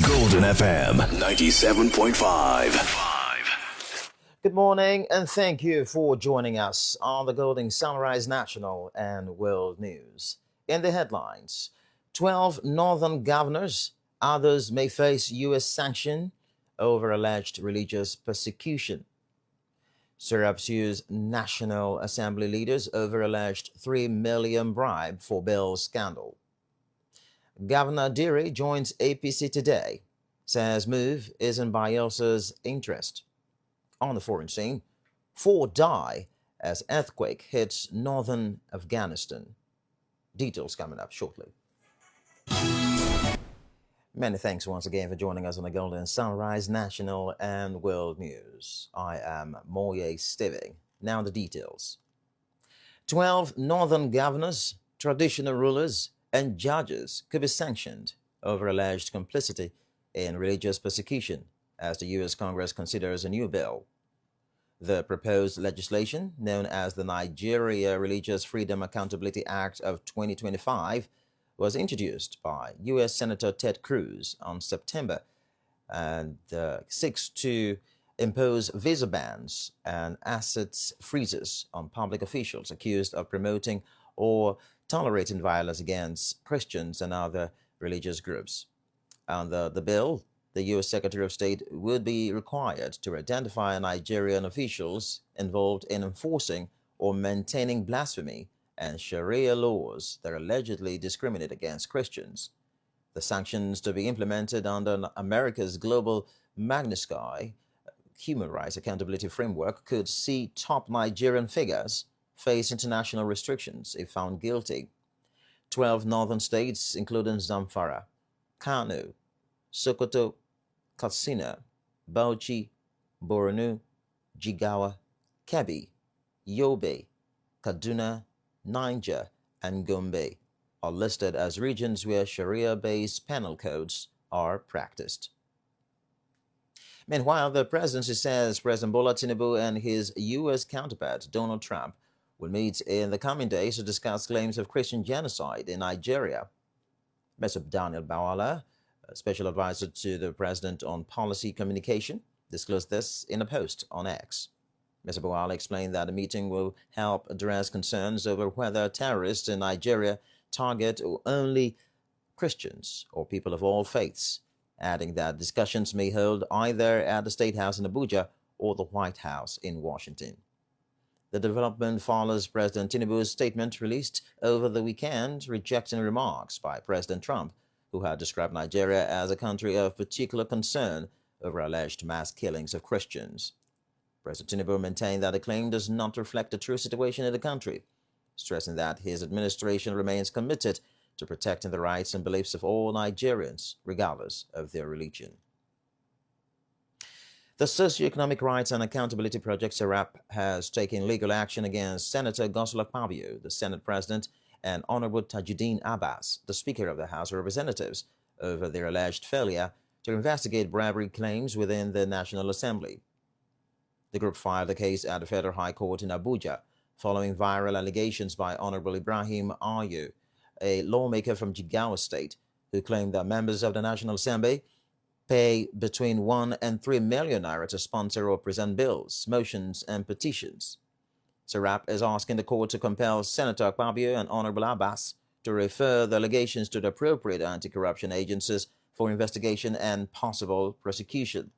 Golden FM 97.5. Good morning and thank you for joining us on the Golden Sunrise National and World News. In the headlines, 12 northern governors, others may face U.S. sanction over alleged religious persecution. Syrup sues National Assembly leaders over alleged $3 million bribe for bill scandal. Governor Deary joins APC today, says move is in Bielsa's interest. On the foreign scene, 4 die as earthquake hits northern Afghanistan. Details coming up shortly. Many thanks once again for joining us on the Golden Sunrise National and World News. I am Moye Stiving. Now the details. 12 northern governors, traditional rulers, and judges could be sanctioned over alleged complicity in religious persecution as the U.S. Congress considers a new bill. The proposed legislation, known as the Nigeria Religious Freedom Accountability Act of 2025, was introduced by U.S. Senator Ted Cruz on September and seeks to impose visa bans and assets freezes on public officials accused of promoting or tolerating violence against Christians and other religious groups. Under the bill, the U.S. Secretary of State would be required to identify Nigerian officials involved in enforcing or maintaining blasphemy and Sharia laws that allegedly discriminate against Christians. The sanctions to be implemented under America's global Magnitsky human rights accountability framework could see top Nigerian figures face international restrictions if found guilty. 12 northern states, including Zamfara, Kano, Sokoto, Katsina, Bauchi, Borno, Jigawa, Kebbi, Yobe, Kaduna, Niger, and Gombe are listed as regions where Sharia-based penal codes are practiced. Meanwhile, the presidency says President Bola Tinubu and his U.S. counterpart, Donald Trump, will meet in the coming days to discuss claims of Christian genocide in Nigeria. Mr. Daniel Bawala, Special Advisor to the President on Policy Communication, disclosed this in a post on X. Mr. Bawala explained that the meeting will help address concerns over whether terrorists in Nigeria target only Christians or people of all faiths, adding that discussions may hold either at the State House in Abuja or the White House in Washington. The development follows President Tinubu's statement released over the weekend rejecting remarks by President Trump, who had described Nigeria as a country of particular concern over alleged mass killings of Christians. President Tinubu maintained that the claim does not reflect the true situation in the country, stressing that his administration remains committed to protecting the rights and beliefs of all Nigerians, regardless of their religion. The Socioeconomic Rights and Accountability Project, SERAP, has taken legal action against Senator Godswill Akpabio, the Senate President, and Honorable Tajuddin Abbas, the Speaker of the House of Representatives, over their alleged failure to investigate bribery claims within the National Assembly. The group filed the case at the Federal High Court in Abuja, following viral allegations by Honorable Ibrahim Ayu, a lawmaker from Jigawa State, who claimed that members of the National Assembly pay between 1 and 3 million naira to sponsor or present bills, motions, and petitions. SERAP is asking the court to compel Senator Akpabio and Honorable Abbas to refer the allegations to the appropriate anti-corruption agencies for investigation and possible prosecution.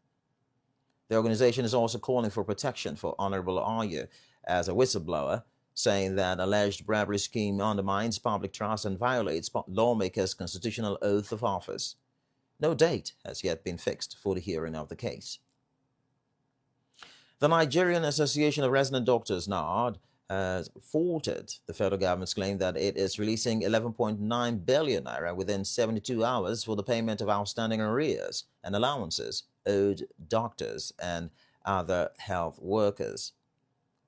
The organization is also calling for protection for Honorable Ayu as a whistleblower, saying that alleged bribery scheme undermines public trust and violates lawmakers' constitutional oath of office. No date has yet been fixed for the hearing of the case. The Nigerian Association of Resident Doctors, NARD, has faulted the federal government's claim that it is releasing 11.9 billion naira within 72 hours for the payment of outstanding arrears and allowances owed doctors and other health workers.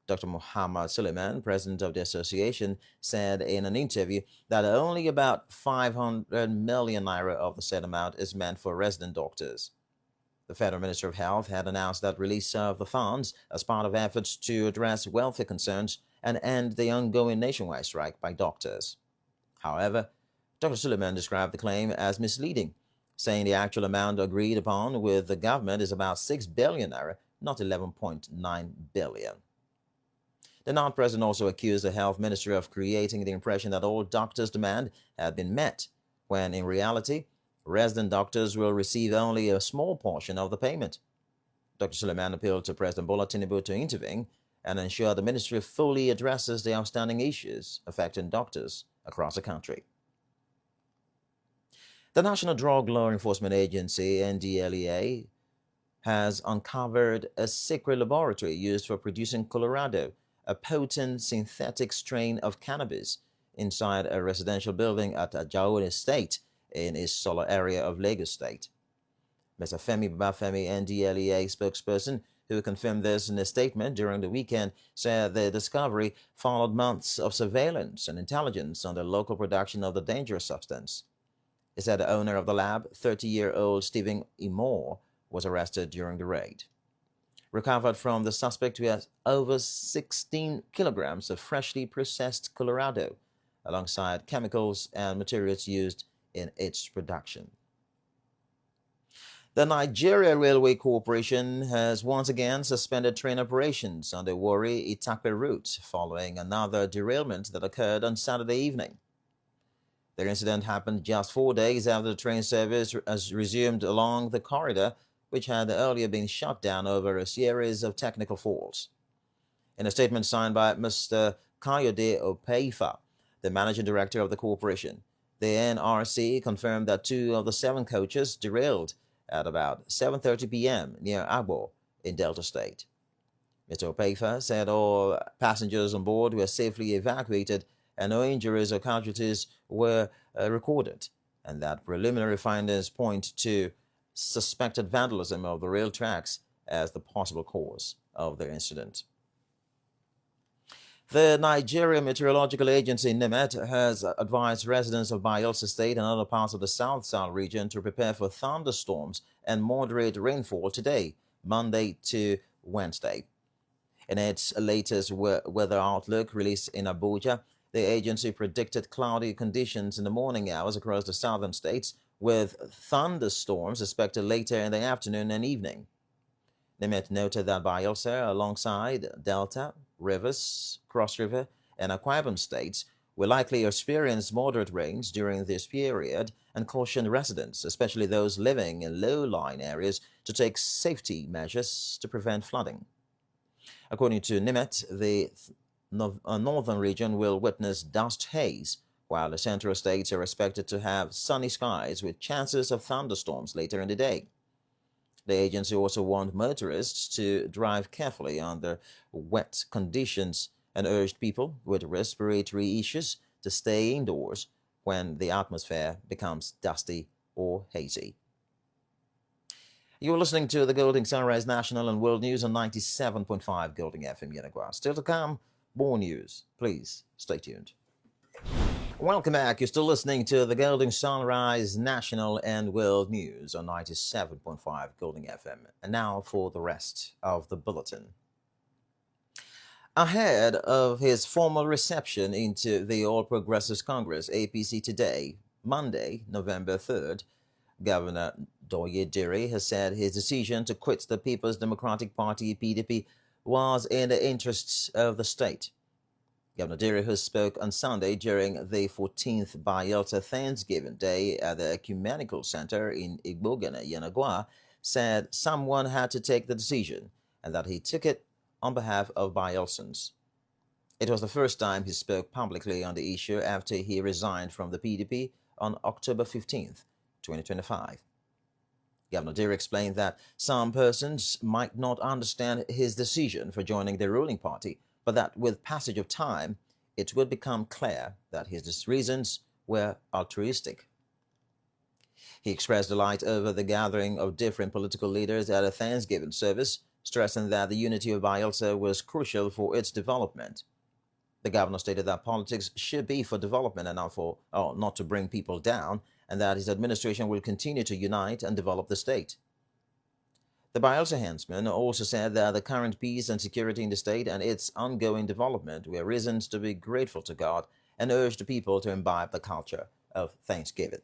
Dr. Muhammad Suleiman, president of the association, said in an interview that only about 500 million naira of the said amount is meant for resident doctors. The Federal Minister of Health had announced that release of the funds as part of efforts to address welfare concerns and end the ongoing nationwide strike by doctors. However, Dr. Suleiman described the claim as misleading, saying the actual amount agreed upon with the government is about 6 billion naira, not 11.9 billion. The non-president also accused the health ministry of creating the impression that all doctors' demand had been met, when in reality, resident doctors will receive only a small portion of the payment. Dr. Suleiman appealed to President Bola Tinubu to intervene and ensure the ministry fully addresses the outstanding issues affecting doctors across the country. The National Drug Law Enforcement Agency, NDLEA, has uncovered a secret laboratory used for producing Colorado, a potent synthetic strain of cannabis, inside a residential building at Ajao Estate in East Solo area of Lagos State. Mr. Femi Babafemi, NDLEA spokesperson, who confirmed this in a statement during the weekend, said the discovery followed months of surveillance and intelligence on the local production of the dangerous substance. He said the owner of the lab, 30-year-old Stephen Imore, was arrested during the raid. Recovered from the suspect, we had over 16 kilograms of freshly processed Colorado, alongside chemicals and materials used in its production. The Nigeria Railway Corporation has once again suspended train operations on the Warri-Itakpe route following another derailment that occurred on Saturday evening. The incident happened just 4 days after the train service has resumed along the corridor, which had earlier been shut down over a series of technical faults. In a statement signed by Mr. Kayode Opeifa, the managing director of the corporation, the NRC confirmed that 2 of the 7 coaches derailed at about 7:30 p.m. near Agbo in Delta State. Mr. Opeifa said all passengers on board were safely evacuated and no injuries or casualties were recorded, and that preliminary findings point to suspected vandalism of the rail tracks as the possible cause of the incident. The Nigeria Meteorological Agency, NIMET, has advised residents of Bayelsa State and other parts of the South region to prepare for thunderstorms and moderate rainfall today, Monday to Wednesday. In its latest weather outlook released in Abuja, the agency predicted cloudy conditions in the morning hours across the southern states, with thunderstorms expected later in the afternoon and evening. NIMET noted that Bayelsa, alongside Delta, Rivers, Cross River, and Akwa Ibom states will likely experience moderate rains during this period and cautioned residents, especially those living in low-lying areas, to take safety measures to prevent flooding. According to NIMET, the northern region will witness dust haze, while the central states are expected to have sunny skies with chances of thunderstorms later in the day. The agency also warned motorists to drive carefully under wet conditions and urged people with respiratory issues to stay indoors when the atmosphere becomes dusty or hazy. You're listening to the Golding Sunrise National and World News on 97.5 Golding FM Yenagoa. Still to come, more news. Please stay tuned. Welcome back. You're still listening to the Golding Sunrise National and World News on 97.5 Golding FM. And now for the rest of the bulletin. Ahead of his formal reception into the All Progressives Congress, APC, today, Monday, November 3rd, Governor Doye Diri has said his decision to quit the People's Democratic Party, PDP, was in the interests of the state. Governor Diri, who spoke on Sunday during the 14th Bayelsa Thanksgiving Day at the Ecumenical Center in Igbogana, Yenagoa, said someone had to take the decision and that he took it on behalf of Bayelsans. It was the first time he spoke publicly on the issue after he resigned from the PDP on October 15th, 2025. Governor Diri explained that some persons might not understand his decision for joining the ruling party, but that with passage of time, it would become clear that his reasons were altruistic. He expressed delight over the gathering of different political leaders at a Thanksgiving service, stressing that the unity of Bayelsa was crucial for its development. The governor stated that politics should be for development and not to bring people down, and that his administration will continue to unite and develop the state. The Bayelsa henchman also said that the current peace and security in the state and its ongoing development were reasons to be grateful to God, and urged the people to imbibe the culture of Thanksgiving.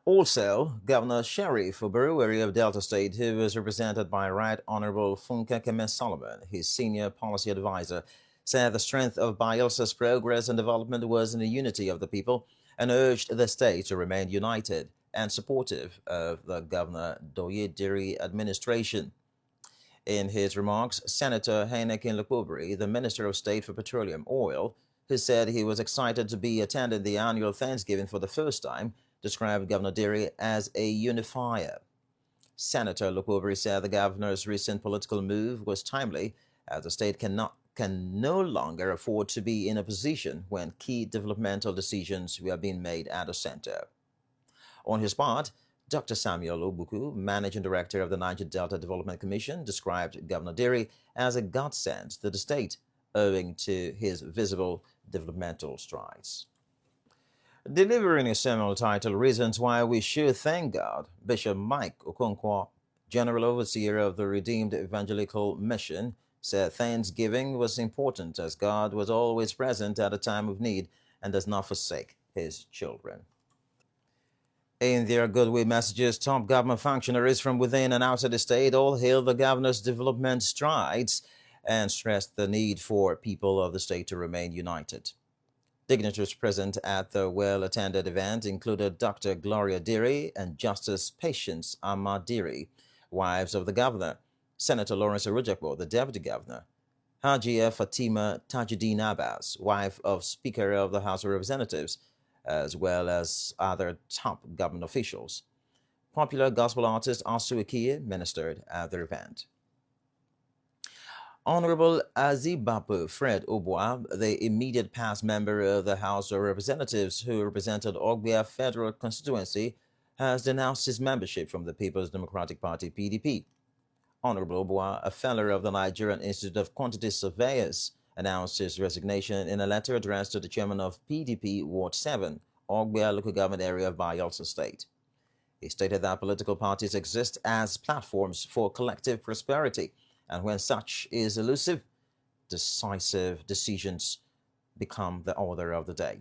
Also, Governor Sheriff Oberwari of Delta State, who was represented by Right Honorable Funke Keme Solomon, his senior policy advisor, said the strength of Bayelsa's progress and development was in the unity of the people and urged the state to remain united and supportive of the Governor Doye Diri administration. In his remarks, Senator Heineken Lukubri, the Minister of State for Petroleum Oil, who said he was excited to be attending the annual Thanksgiving for the first time, described Governor Diri as a unifier. Senator Lukubri said the governor's recent political move was timely, as the state can no longer afford to be in a position when key developmental decisions were being made at the center. On his part, Dr. Samuel Obuku, Managing Director of the Niger Delta Development Commission, described Governor Diri as a godsend to the state, owing to his visible developmental strides. Delivering a sermon titled Reasons Why We Should Thank God, Bishop Mike Okonkwo, General Overseer of the Redeemed Evangelical Mission, said Thanksgiving was important as God was always present at a time of need and does not forsake his children. In their goodwill messages, top government functionaries from within and outside the state all hailed the governor's development strides and stressed the need for people of the state to remain united. Dignitaries present at the well-attended event included Dr. Gloria Diri and Justice Patience Amadiri, wives of the governor, Senator Lawrence Arujekbo, the deputy governor, Hajia Fatima Tajuddin Abbas, wife of Speaker of the House of Representatives, as well as other top government officials. Popular gospel artist Asu Ikie ministered at the event. Honorable Azibapu Fred Obwa, the immediate past member of the House of Representatives who represented Ogbia Federal Constituency, has denounced his membership from the People's Democratic Party (PDP). Honorable Obwa, a fellow of the Nigerian Institute of Quantity Surveyors, announced his resignation in a letter addressed to the chairman of PDP Ward 7, Ogbia local government area of Bayelsa State. He stated that political parties exist as platforms for collective prosperity, and when such is elusive, decisive decisions become the order of the day.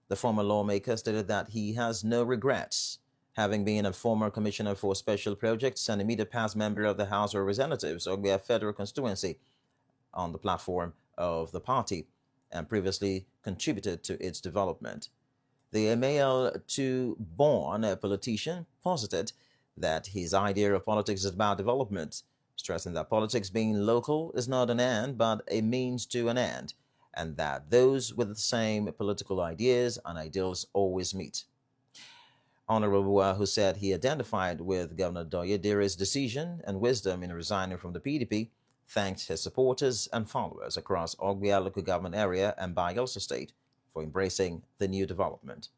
The former lawmaker stated that he has no regrets, having been a former commissioner for special projects and immediate past member of the House of Representatives, Ogbia Federal Constituency, on the platform of the party, and previously contributed to its development. The MAL2 born politician posited that his idea of politics is about development, stressing that politics being local is not an end but a means to an end, and that those with the same political ideas and ideals always meet. Honorable Bua, who said he identified with Governor Doye Diri's decision and wisdom in resigning from the PDP, thanked his supporters and followers across Ogbia local government area and Bayelsa State for embracing the new development.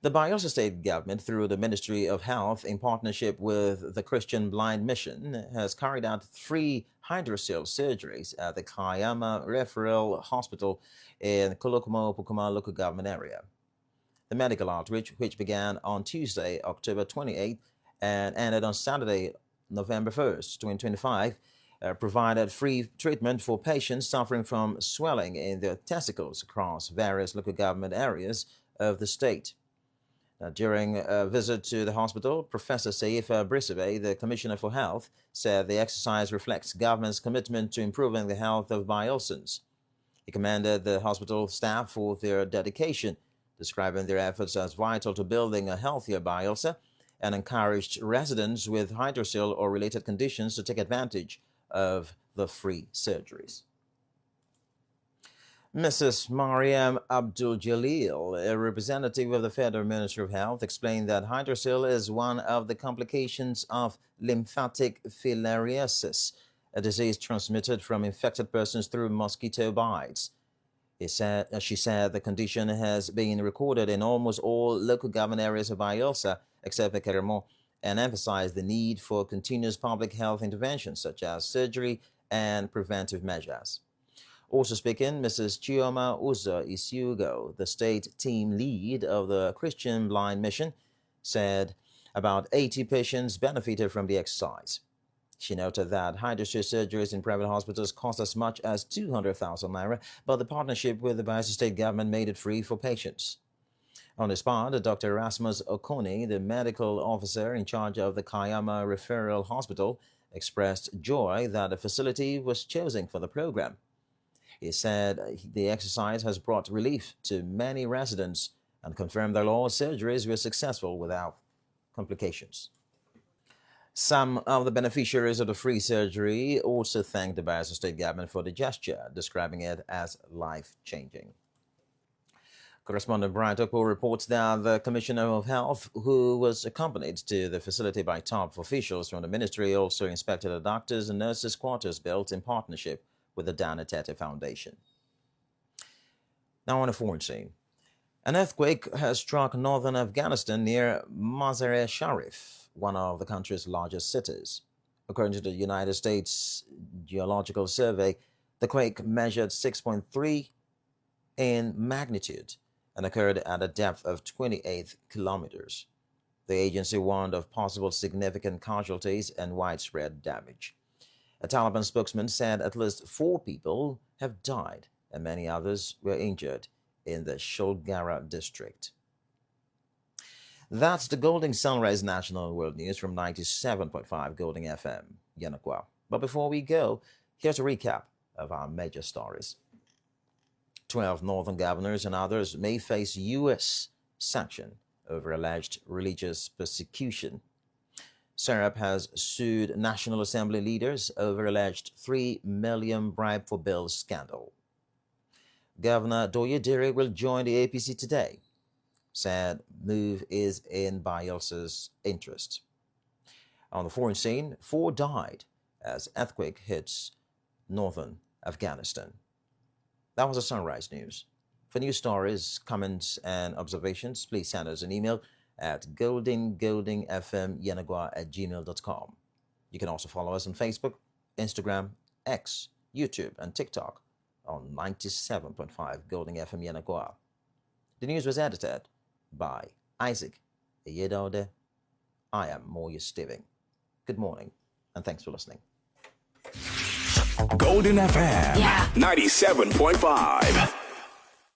The Bayelsa State government, through the Ministry of Health in partnership with the Christian Blind Mission, has carried out 3 hydrocele surgeries at the Kayama Referral Hospital in Kolokomo-Pukuma local government area. The medical outreach, which began on Tuesday, October 28th, and ended on Saturday, November 1st, 2025, provided free treatment for patients suffering from swelling in their testicles across various local government areas of the state. During a visit to the hospital, Professor Seifa Brisibe, the Commissioner for Health, said the exercise reflects government's commitment to improving the health of Bayelsans. He commended the hospital staff for their dedication, describing their efforts as vital to building a healthier Bayelsa, and encouraged residents with hydrocele or related conditions to take advantage of the free surgeries. Mrs. Mariam Abdul Jalil, a representative of the Federal Ministry of Health, explained that hydrocele is one of the complications of lymphatic filariasis, a disease transmitted from infected persons through mosquito bites. She said the condition has been recorded in almost all local government areas of Bayelsa, except Ekeremo, and emphasized the need for continuous public health interventions such as surgery and preventive measures. Also speaking, Mrs. Chioma Uzo Isiugo, the state team lead of the Christian Blind Mission, said about 80 patients benefited from the exercise. She noted that hydrocele surgeries in private hospitals cost as much as 200,000 naira, but the partnership with the Bayelsa state government made it free for patients. On the spot, Dr. Erasmus Okoni, the medical officer in charge of the Kayama Referral Hospital, expressed joy that the facility was chosen for the program. He said the exercise has brought relief to many residents and confirmed that all surgeries were successful without complications. Some of the beneficiaries of the free surgery also thanked the Bayelsa State government for the gesture, describing it as life-changing. Correspondent Brian Tokpo reports that the Commissioner of Health, who was accompanied to the facility by top officials from the ministry, also inspected the doctors' and nurses' quarters built in partnership with the Dana Tete Foundation. Now on a foreign scene. An earthquake has struck northern Afghanistan near Mazar-e-Sharif, one of the country's largest cities. According to the United States Geological Survey, the quake measured 6.3 in magnitude and occurred at a depth of 28 kilometers. The agency warned of possible significant casualties and widespread damage. A Taliban spokesman said at least 4 people have died and many others were injured in the Shulgara district. That's the Golden Sunrise National World News from 97.5 Golden FM, Yanakwa. But before we go, here's a recap of our major stories. 12 northern governors and others may face U.S. sanction over alleged religious persecution. SERAP has sued National Assembly leaders over alleged $3 million bribe for bill scandal. Governor Doyedire will join the APC today. Said move is in Bayelsa's interest. On the foreign scene, 4 died as earthquake hits northern Afghanistan. That was the Sunrise News. For news stories, comments, and observations, please send us an email at goldenfmyanagwa@gmail.com. You can also follow us on Facebook, Instagram, X, YouTube, and TikTok on 97.5 Golden FM Yanagwa. The news was edited by Isaac Iyedode. I am Moya Stiving. Good morning, and thanks for listening. Golden FM 97.5.